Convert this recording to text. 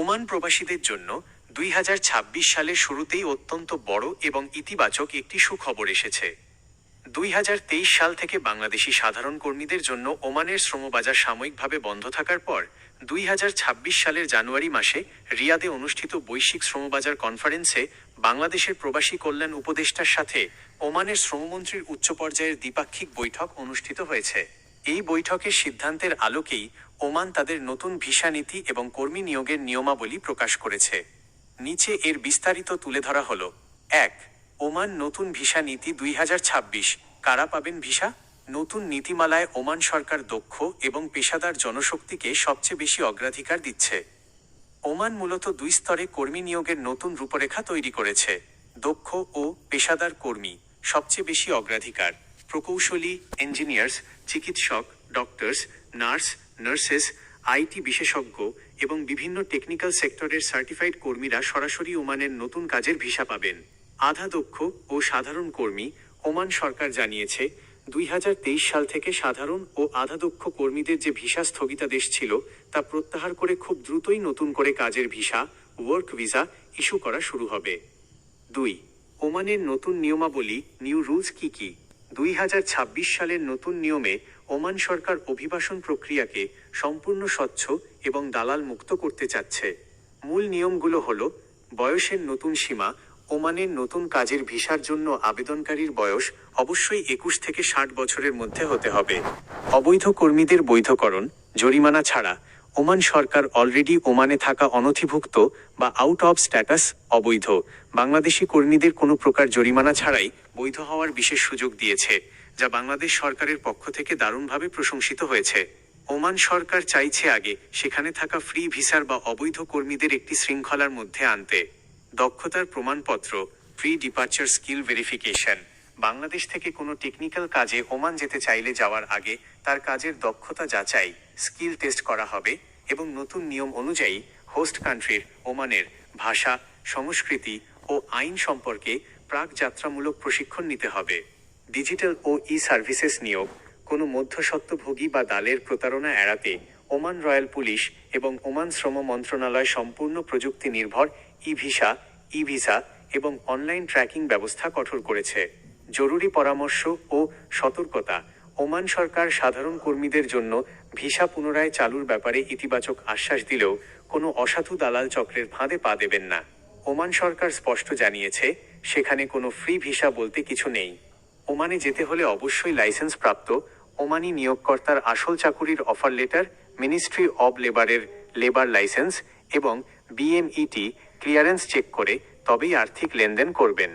Oman প্রবাসীদের জন্য 2026 সালের শুরুতেই অত্যন্ত বড় এবং ইতিবাচক একটি সুখবর এসেছে। 2023 সাল থেকে বাংলাদেশি সাধারণ কর্মীদের জন্য ওমানের শ্রমবাজার সাময়িকভাবে বন্ধ থাকার পর 2026 সালের জানুয়ারি মাসে রিয়াদে অনুষ্ঠিত বৈশ্বিক শ্রমবাজার কনফারেন্সে বাংলাদেশের প্রবাসী কল্যাণ উপদেষ্টার সাথে ওমানের শ্রমমন্ত্রীর উচ্চ পর্যায়ের দ্বিপাক্ষিক বৈঠক অনুষ্ঠিত হয়েছে। এই বৈঠকের সিদ্ধান্তের আলোকেই ওমান তাদের নতুন ভিসা নীতি এবং কর্মী নিয়োগের নিয়মাবলী প্রকাশ করেছে। নিচে এর বিস্তারিত তুলে ধরা হলো। 1. ওমান নতুন ভিসা নীতি 2026। কারা পাবেন ভিসা? নতুন নীতিমালায় ওমান সরকার দক্ষ এবং পেশাদার জনশক্তিকে সবচেয়ে বেশি অগ্রাধিকার দিচ্ছে। ওমান মূলত 2 স্তরে কর্মী নিয়োগের নতুন রূপরেখা তৈরি করেছে। দক্ষ ও পেশাদার কর্মী সবচেয়ে বেশি অগ্রাধিকার। প্রকৌশলী, ইঞ্জিনিয়ার্স, চিকিৎসক, ডক্টরস, নার্সেস, আইটি বিশেষজ্ঞ এবং বিভিন্ন টেকনিক্যাল সেক্টরের সার্টিফাইড কর্মীরা সরাসরি ওমানের নতুন কাজের ভিসা পাবেন। আধা দক্ষ ও সাধারণ কর্মী। ওমান সরকার জানিয়েছে 2023 সাল থেকে সাধারণ ও আধা দক্ষ কর্মীদের যে ভিসা স্থগিতাদেশ ছিল তা প্রত্যাহার করে খুব দ্রুতই নতুন করে কাজের ভিসা, ওয়ার্ক ভিসা ইস্যু করা শুরু হবে। 2. ওমানের নতুন নিয়মাবলী, নিউ রুলস কি কি? 2026 সালের নতুন নিয়মে ওমান সরকার অভিবাসন প্রক্রিয়াকে সম্পূর্ণ স্বচ্ছ এবং দালাল মুক্ত করতে চাচ্ছে। মূল নিয়মগুলো হলো: বয়সের নতুন সীমা। ওমানের নতুন কাজের ভিসার জন্য আবেদনকারীর বয়স অবশ্যই 21 থেকে 60 বছরের মধ্যে হতে হবে। অবৈধ কর্মীদের বৈধকরণ, জরিমানা ছাড়া। ওমান সরকার অলরেডি ওমানে থাকা অনথিভুক্ত বা আউট অফ স্ট্যাটাস অবৈধ বাংলাদেশি কর্মীদের কোনো প্রকার জরিমানা ছাড়াই বৈধ হওয়ার বিশেষ সুযোগ দিয়েছে, যা বাংলাদেশ সরকারের পক্ষ থেকে দারুণভাবে প্রশংসিত হয়েছে। ওমান সরকার চাইছে আগে সেখানে থাকা ফ্রি ভিসার বা অবৈধ কর্মীদের একটি শৃঙ্খলার মধ্যে আনতে। দক্ষতার প্রমাণপত্র, pre departure skill verification. Bangladesh থেকে কোনো টেকনিক্যাল কাজে ওমান যেতে চাইলে যাওয়ার আগে তার কাজের দক্ষতা যাচাই, স্কিল টেস্ট করা হবে এবং নতুন নিয়ম অনুযায়ী হোস্ট কান্ট্রির ওমানের ভাষা, সংস্কৃতি ও আইন সম্পর্কে প্রাক যাত্রামূলক প্রশিক্ষণ নিতে হবে। ডিজিটাল ও সার্ভিসেস নিয়োগ। কোনো মধ্যস্বত্বভোগী বা দালের প্রতারণা এড়াতে ওমান রয়্যাল পুলিশ এবং ওমান শ্রম মন্ত্রণালয় সম্পূর্ণ প্রযুক্তি নির্ভর ভিসা এবং অনলাইন ট্র্যাকিং ব্যবস্থা কঠোর করেছে। জরুরি পরামর্শ ও সতর্কতা। ওমান সরকার সাধারণ কর্মীদের জন্য ভিসা পুনরায় চালুর ব্যাপারে ইতিবাচক আশ্বাস দিলেও কোনো অসাধু দালাল চক্রের ফাঁদে পা দেবেন না। ওমান সরকার স্পষ্ট জানিয়েছে সেখানে কোনো ফ্রি ভিসা বলতে কিছু নেই। ওমানে যেতে হলে অবশ্যই লাইসেন্স প্রাপ্ত ওমানি নিয়োগকর্তার আসল চাকুরির অফার লেটার, মিনিস্ট্রি অব লেবারের লেবার লাইসেন্স এবং BMET ক্লিয়ারেন্স চেক করে তবেই আর্থিক লেনদেন করবেন।